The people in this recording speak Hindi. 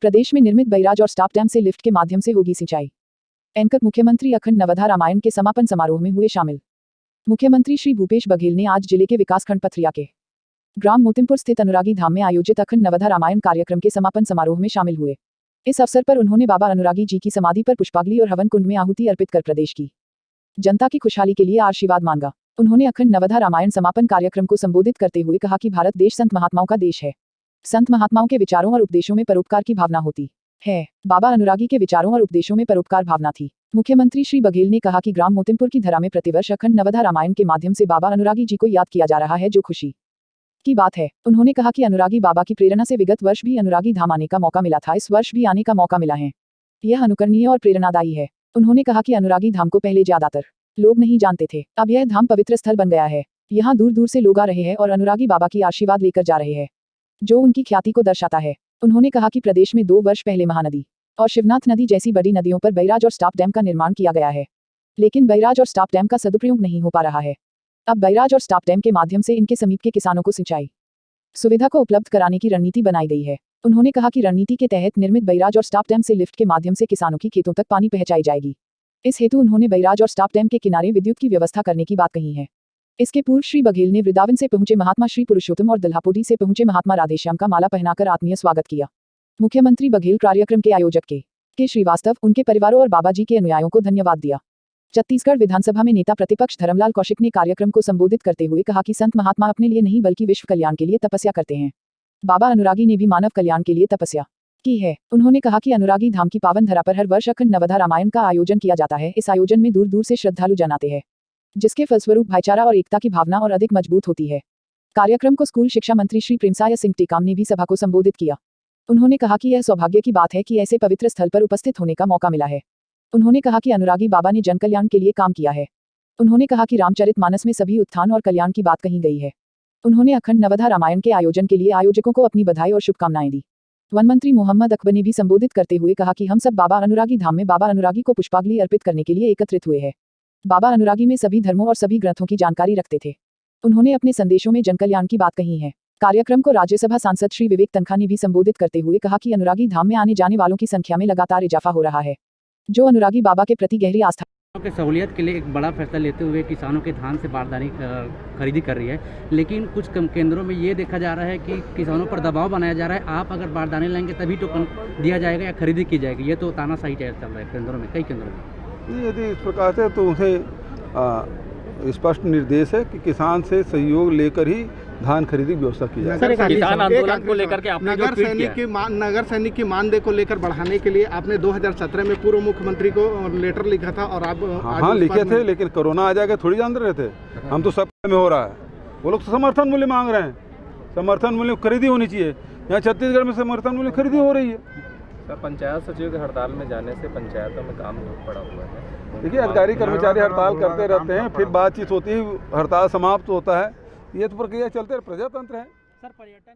प्रदेश में निर्मित बैराज और स्टाप डैम से लिफ्ट के माध्यम से होगी सिंचाई। एंकर मुख्यमंत्री अखंड नवधा रामायण के समापन समारोह में हुए शामिल। मुख्यमंत्री श्री भूपेश बघेल ने आज जिले के विकासखंड पथरिया के ग्राम मोतिमपुर स्थित अनुरागी धाम में आयोजित अखंड नवधा रामायण कार्यक्रम के समापन समारोह में शामिल हुए। इस अवसर पर उन्होंने बाबा अनुरागी जी की समाधि पर पुष्पांजलि और हवन कुंड में आहुति अर्पित कर प्रदेश की जनता की खुशहाली के लिए आशीर्वाद मांगा। उन्होंने अखंड नवधा रामायण समापन कार्यक्रम को संबोधित करते हुए कहा कि भारत देश संत महात्माओं का देश है। संत महात्माओं के विचारों और उपदेशों में परोपकार की भावना होती है। बाबा अनुरागी के विचारों और उपदेशों में परोपकार भावना थी। मुख्यमंत्री श्री बघेल ने कहा कि ग्राम मोतिमपुर की धरा में प्रतिवर्ष अखंड नवधा रामायण के माध्यम से बाबा अनुरागी जी को याद किया जा रहा है, जो खुशी की बात है। उन्होंने कहा कि अनुरागी बाबा की प्रेरणा से विगत वर्ष भी अनुरागी धाम आने का मौका मिला था, इस वर्ष भी आने का मौका मिला है। यह अनुकरणीय और प्रेरणादायी है। उन्होंने कहा कि अनुरागी धाम को पहले ज्यादातर लोग नहीं जानते थे, अब यह धाम पवित्र स्थल बन गया है। यहाँ दूर दूर से लोग आ रहे हैं और अनुरागी बाबा की आशीर्वाद लेकर जा रहे हैं, जो उनकी ख्याति को दर्शाता है। उन्होंने कहा कि प्रदेश में 2 वर्ष पहले महानदी और शिवनाथ नदी जैसी बड़ी नदियों पर बैराज और स्टाप डैम का निर्माण किया गया है, लेकिन बैराज और स्टाप डैम का सदुपयोग नहीं हो पा रहा है। अब बैराज और स्टाप डैम के माध्यम से इनके समीप के किसानों को सिंचाई सुविधा को उपलब्ध कराने की रणनीति बनाई गई है। उन्होंने कहा कि रणनीति के तहत निर्मित बैराज और स्टाप डैम से लिफ्ट के माध्यम से किसानों की खेतों तक पानी पहुंचाई जाएगी। इस हेतु उन्होंने बैराज और स्टाप डैम के किनारे विद्युत की व्यवस्था करने की बात कही है। इसके पूर्व श्री बघेल ने वृंदावन से पहुंचे महात्मा श्री पुरुषोत्तम और दल्हापोटी से पहुंचे महात्मा राधेश्याम का माला पहनाकर आत्मीय स्वागत किया। मुख्यमंत्री बघेल कार्यक्रम के आयोजक के श्रीवास्तव, उनके परिवारों और बाबा जी के अनुयायियों को धन्यवाद दिया। छत्तीसगढ़ विधानसभा में नेता प्रतिपक्ष धर्मलाल कौशिक ने कार्यक्रम को संबोधित करते हुए कहा कि संत महात्मा अपने लिए नहीं बल्कि विश्व कल्याण के लिए तपस्या करते हैं। बाबा अनुरागी ने भी मानव कल्याण के लिए तपस्या की है। उन्होंने कहा कि अनुरागी धाम की पावन धरा पर हर वर्ष अखंड नवधा रामायण का आयोजन किया जाता है। इस आयोजन में दूर दूर से श्रद्धालु जन आते हैं, जिसके फलस्वरूप भाईचारा और एकता की भावना और अधिक मजबूत होती है। कार्यक्रम को स्कूल शिक्षा मंत्री श्री प्रेमसाय सिंह टेकाम ने भी सभा को संबोधित किया। उन्होंने कहा कि यह सौभाग्य की बात है कि ऐसे पवित्र स्थल पर उपस्थित होने का मौका मिला है। उन्होंने कहा कि अनुरागी बाबा ने जन कल्याण के लिए काम किया है। उन्होंने कहा कि रामचरितमानस में सभी उत्थान और कल्याण की बात कही गई है। उन्होंने अखंड नवधा रामायण के आयोजन के लिए आयोजकों को अपनी बधाई और शुभकामनाएं दी। वन मंत्री मोहम्मद अकबर ने भी संबोधित करते हुए कहा कि हम सब बाबा अनुरागी धाम में बाबा अनुरागी को पुष्पांजलि अर्पित करने के लिए एकत्रित हुए हैं। बाबा अनुरागी में सभी धर्मों और सभी ग्रंथों की जानकारी रखते थे। उन्होंने अपने संदेशों में जनकल्याण की बात कही है। कार्यक्रम को राज्यसभा सांसद श्री विवेक तनखा ने भी संबोधित करते हुए कहा कि अनुरागी धाम में आने जाने वालों की संख्या में लगातार इजाफा हो रहा है, जो अनुरागी बाबा के प्रति गहरी आस्था की सहूलियत के लिए एक बड़ा फैसला लेते हुए किसानों के धान से बारदानी खरीदी कर रही है। लेकिन कुछ कम केंद्रों में ये देखा जा रहा है कि किसानों पर दबाव बनाया जा रहा है, आप अगर बारदानी लाएंगे तभी टोकन दिया जाएगा या खरीदी की जाएगी। ये तो तानाशाही चल रहा है केंद्रों में, कई केंद्रों में। यदि इस प्रकार से तो उन्हें स्पष्ट निर्देश है कि किसान से सहयोग लेकर ही धान खरीदी की व्यवस्था की जाए। किसान आंदोलन को लेकर के आपने नगर सैनिक की मानदेय को लेकर बढ़ाने के लिए आपने 2017 में पूर्व मुख्यमंत्री को लेटर लिखा था और आप हाँ लिखे थे, लेकिन कोरोना आ जाएगा थोड़ी जान रहे थे हम। तो सब में हो रहा है, वो लोग समर्थन मूल्य मांग रहे हैं। समर्थन मूल्य खरीदी होनी चाहिए। यहाँ छत्तीसगढ़ में समर्थन मूल्य खरीदी हो रही है। सर, पंचायत सचिव के हड़ताल में जाने से पंचायतों में काम पड़ा हुआ है। देखिए, अधिकारी कर्मचारी हड़ताल करते रहते हैं, फिर बातचीत होती है, हड़ताल समाप्त होता है। ये तो प्रक्रिया चलते, प्रजातंत्र है। सर, पर्यटन